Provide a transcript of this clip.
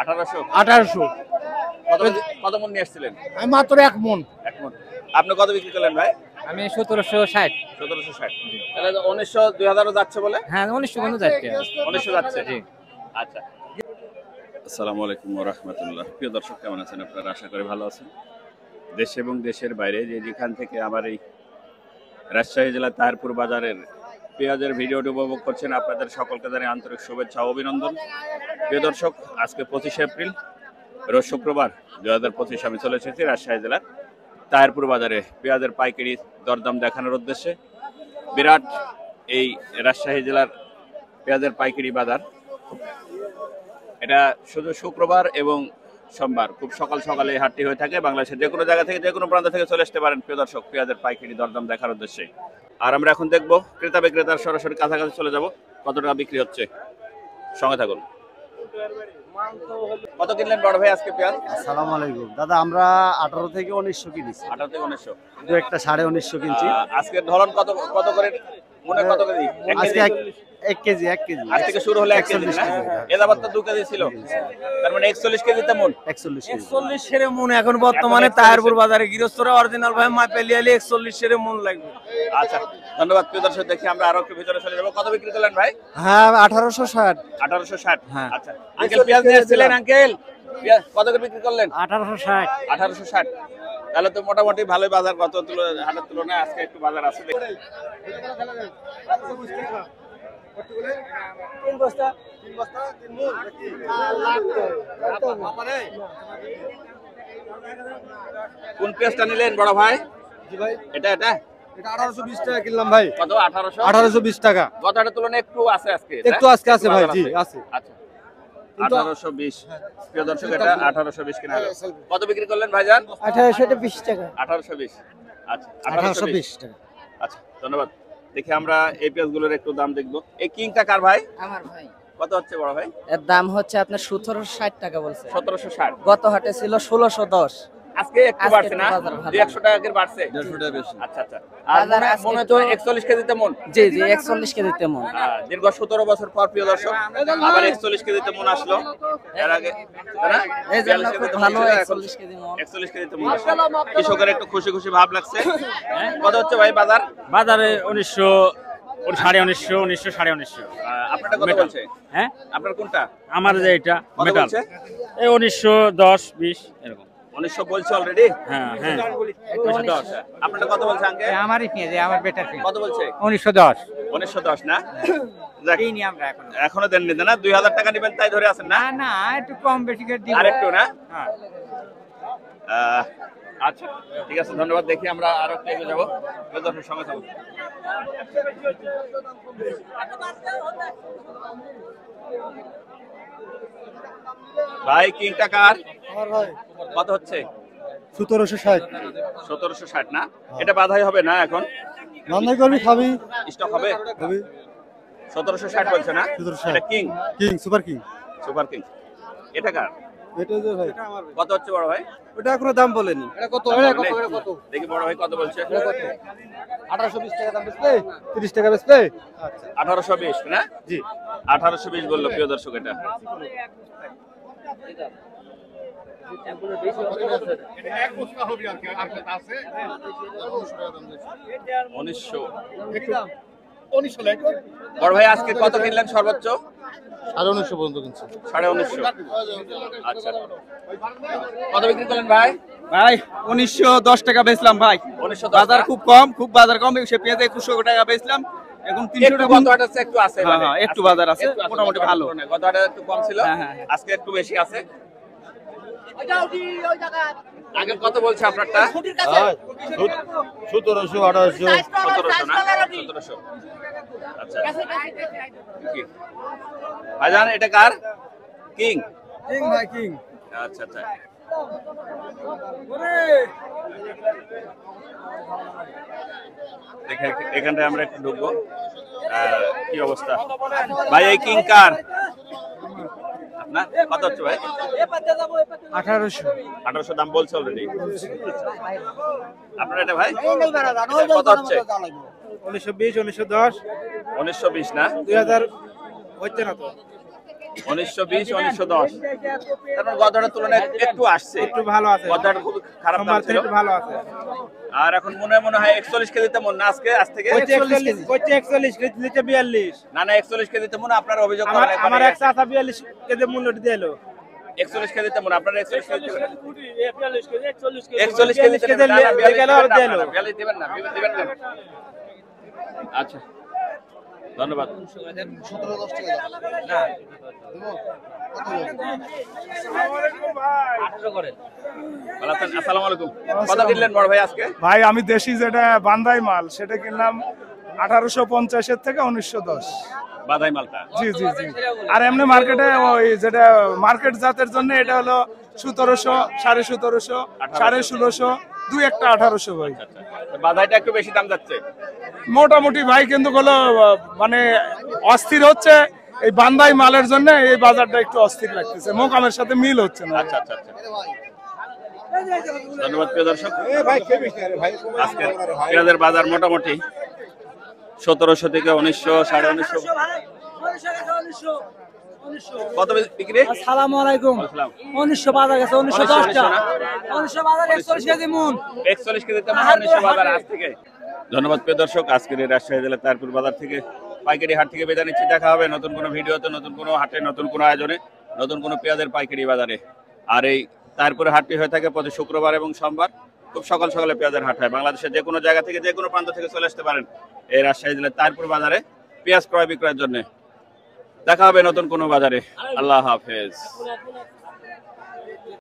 1800 1800 কত মন নিয়ে আসছিলেন? আমি মাত্র 1 মন। আপনি কত বিক্রি করলেন ভাই? আমি 1760। 1760 তাহলে 1900 2000 যাচ্ছে বলে? হ্যাঁ 1900 পর্যন্ত যাচ্ছে। 1900 যাচ্ছে জি। আচ্ছা আসসালামু আলাইকুম ওয়া রাহমাতুল্লাহ। প্রিয় দর্শক কেমন আছেন আপনারা? আশা করি ভালো আছেন। দেশ এবং দেশের বাইরে যেখান থেকে আমার এই রাজশাহী জেলার তাহিরপুর বাজারের পেঁয়াজের ভিডিওটি উপভোগ করছেন আপনাদের সকলকে জানাই আন্তরিক শুভেচ্ছা ও অভিনন্দন। প্রিয় দর্শক আজকে 25 এপ্রিল রোজ শুক্রবার 2025 আমি চলে এসেছি রাজশাহী জেলার তাহিরপুর বাজারে পেঁয়াজের পাইকারি দরদাম দেখানোর উদ্দেশ্যে। বিরাট এই রাজশাহী জেলার পেঁয়াজের পাইকারি বাজার, এটা শুধু শুক্রবার এবং সোমবার খুব সকাল সকালে হাটটি হয়ে থাকে। বাংলাদেশের যে কোনো জায়গা থেকে যে কোনো প্রান্ত থেকে চলে আসতে পারেন প্রিয় দর্শক পেঁয়াজের পাইকারি দরদাম দেখার উদ্দেশ্যে। আর আমরা এখন দেখবো ক্রেতা বিক্রেতার সরাসরি কাছাকাছি চলে যাব কত টাকা বিক্রি হচ্ছে। সঙ্গে থাকুন। কত কিনলেন বড় ভাই আজকে পেঁয়াজ? আসসালামু আলাইকুম দাদা, আমরা 18 থেকে 1900 কিনেছি। 18 থেকে 1900 দু একটা 1950 কিনছি। আজকের ধরন কত কত করে মনে কত কেজি? আজকে 1 কেজি আজ থেকে শুরু হলো 1 কেজি না? এদাবাত তো 2 কেজি ছিল, তার মানে 41 কেজিতে মন। 41 সেরে মন এখন বর্তমানে তাহিরপুর বাজারে গৃহস্থরা অরিজিনাল ভাই মাপে লিয়ালে 41 সেরে মন লাগবে। আচ্ছা ধন্যবাদ প্রিয় দর্শক। দেখি আমরা আরো একটু ভিতরে চলে যাব। কত বিক্রি করলেন ভাই? হ্যাঁ 1860। 1860 হ্যাঁ। আচ্ছা আঙ্কেল পেঁয়াজ নিয়ে আসছিলেন আঙ্কেল, পেঁয়াজ কত করে বিক্রি করলেন? 1860। 1860 তাহলে তো মোটামুটি ভালোই বাজার, গত হাটের তুলনায় আজকে একটু বাজার আছে। কোন পেঁয়াজটা নিলেন বড় ভাই? এটা 1820 টাকা কিনলাম ভাই। কত? 1820 টাকা। গত হাটের তুলনায় একটু আছে আজকে, একটু আজকে আছে ভাই, জি আছে। আচ্ছা 1820 প্রিয় দর্শক, এটা 1820 কিনা হলো। কত বিক্রি করলেন ভাইজান? 1820 টাকা। 1820 আচ্ছা 1820 টাকা। আচ্ছা ধন্যবাদ। দেখি আমরা এই পেঁয়াজগুলোর একটু দাম দেখবো। এই কিংটা কার ভাই? আমার ভাই। কত হচ্ছে বড় ভাই? এর দাম হচ্ছে আপনার 1760 টাকা বলছে। 1760। গত হাটে ছিল 1610। আজকে একটু বাড়ছে না? 200 টাকা করে বাড়ছে। 150 টাকা বেশি। আচ্ছা আচ্ছা। আর মনে তো 41 কেজিতে মন। জি জি 41 কেজিতে মন। দীর্ঘ 17 বছর পর প্রিয় দর্শক আবার 41 কেজিতে মন আসলো। এর আগে না এই জন্য খুব ভালো 41 কেজি মন। 41 কেজিতে মন আসলো। কৃষকের একটু খুশি খুশি ভাব লাগছে। কত হচ্ছে ভাই বাজার? বাজারে 1900 1950 1900 1950। আপনারটা কত বলছে? হ্যাঁ আপনার কোনটা? আমার যে এটা কত মেটাল বলছে? এই 1910 20 এরকম। 1900 বলছে অলরেডি। হ্যাঁ হ্যাঁ 1910। আপনারটা কত বলছে আঙ্কেল? আমারই পেঁয়াজ, আমার বেটার পেঁয়াজ। কত বলছে? 1910। 1910 না? যাক, এই নি আমরা এখন। এখনো দেননি না? 2000 টাকা নেবেন তাই ধরে আছেন না? না একটু কম বেশি করে দিব। আরেকটু না? হ্যাঁ। আচ্ছা ঠিক আছে ধন্যবাদ। দেখি আমরা আরো একটু এগিয়ে যাবো। দর্শক সঙ্গে থাকুন। ভাই কিংটা কার? আমার ভাই কত হচ্ছে? 1760। 1760 না? এটা বাধাই হবে না এখন? রান্না করবি খাবি স্টক হবে? খাবি। 1760 বলছে না? 1760 এটা king, king super king. Super king. এটা কার? এটা যে ভাই কত হচ্ছে বড় ভাই? ওটা এখনো দাম বলেনি। এটা কত? এটা কত? দেখি বড় ভাই কত বলছে? 1820 টাকা দাম বেচবে? 30 টাকা বেচবে? আচ্ছা 1820 না? জি 1820 বললো প্রিয় দর্শক। এটা উনিশশো। বড় ভাই আজকে কত কিনলেন সর্বোচ্চ? 1950 পর্যন্ত কিনছি। 1950। আচ্ছা কত বিক্রি করলেন ভাই? ভাই 1910 টাকা বেচলাম ভাই। 1910 বাজার খুব কম, খুব বাজার কম। সে পেঁয়াজ 2100 টাকা বেচলাম, এখন 300 টাকা। গত হাটে একটু আছে, হ্যাঁ হ্যাঁ একটু বাজার আছে, মোটামুটি ভালো। গত হাটে একটু কম ছিল, হ্যাঁ। আজকে একটু বেশি আছে। আগে কত বলছে আপনারটা? 1700 1800 1700 না? 1700। আচ্ছা কি ভাইজান এটা কার? কিং। কিং ভাই কিং। আচ্ছা আচ্ছা দেখে এখানটায় আমরা একটু ঢুকবো। কি অবস্থা ভাই? এই কিং কার? আপনার কত হচ্ছে ভাই? 1800 দাম বলছে অলরেডি। আপনার এটা ভাই কত হচ্ছে? 1920 1910 1920 না? 2000 হচ্ছে না তো। 1920 1910 তারপর গতটার তুলনায় একটু আসছে, একটু ভালো আছে, গতটা খুব খারাপ দাম ছিল, একটু ভালো আছে। আর এখন মনে হয় 41 কেজিতে মন না আজকে, আজ থেকে 41 কেজি নিচে 42, না 41 কেজিতে মন। আপনার অভিযোগ করেন আমার এক চাচা 42 কেজি মূল্য দিলো। 41 কেজিতে মন, আপনারা 41 কেজি দিবেন, 41 কেজিতে কেজি দিবেন না, দিবেন না। আচ্ছা, ধন্যবাদ। ভালো আছেন? আসসালামু আলাইকুম। কত কিনলেন বড় ভাই আজকে? ভাই আমি দেশি যেটা বান্দাই মাল সেটা কিনলাম 1850 থেকে 1910। বাদাই মালটা জি জি জি। আর এমনি মার্কেটে ওই যেটা মার্কেট জাতের জন্য এটা হলো 1700, 1750, 1650, দুই একটা 1800 ভাই। বাদাইটা একটু বেশি দাম যাচ্ছে মোটামুটি ভাই, কিন্তু হলো মানে অস্থির হচ্ছে এই বান্দাই মালের জন্য এই বাজারটা একটু অস্থির লাগতেছে, মোকামের সাথে মিল হচ্ছে না। আচ্ছা আচ্ছা আচ্ছা, ধন্যবাদ প্রিয় দর্শক। আজকে পেঁয়াজের বাজার মোটামুটি 1700 থেকে 1900, 1950। কত বিক্রি? আসসালামু আলাইকুম। 1900 বাজার গেছে, 1910 টা। 1900 বাজার 41 কেজি মন। 41 কেজিতে 1900 বাজার আজ থেকে। ধন্যবাদ প্রিয় দর্শক। আজকের এই রাজশাহী জেলার তারপুর বাজার থেকে পাইকারি হাট থেকে বিদায় নিচ্ছি। দেখা হবে নতুন কোনো ভিডিওতে, নতুন কোনো হাটে, নতুন কোনো আয়োজনে, নতুন কোনো পেঁয়াজের পাইকারি বাজারে। আর এই তারপুরে হাটটি হয়ে থাকে প্রতি শুক্রবার এবং সোমবার, খুব সকাল সকালে পেঁয়াজের হাট হয়। বাংলাদেশের যে কোনো জায়গা থেকে, যে কোনো প্রান্ত থেকে চলে আসতে পারেন এই রাজশাহী জেলার তারপুর বাজারে পেঁয়াজ ক্রয় বিক্রয়ের জন্য। দেখা হবে নতুন কোনো বাজারে। আল্লাহ হাফেজ।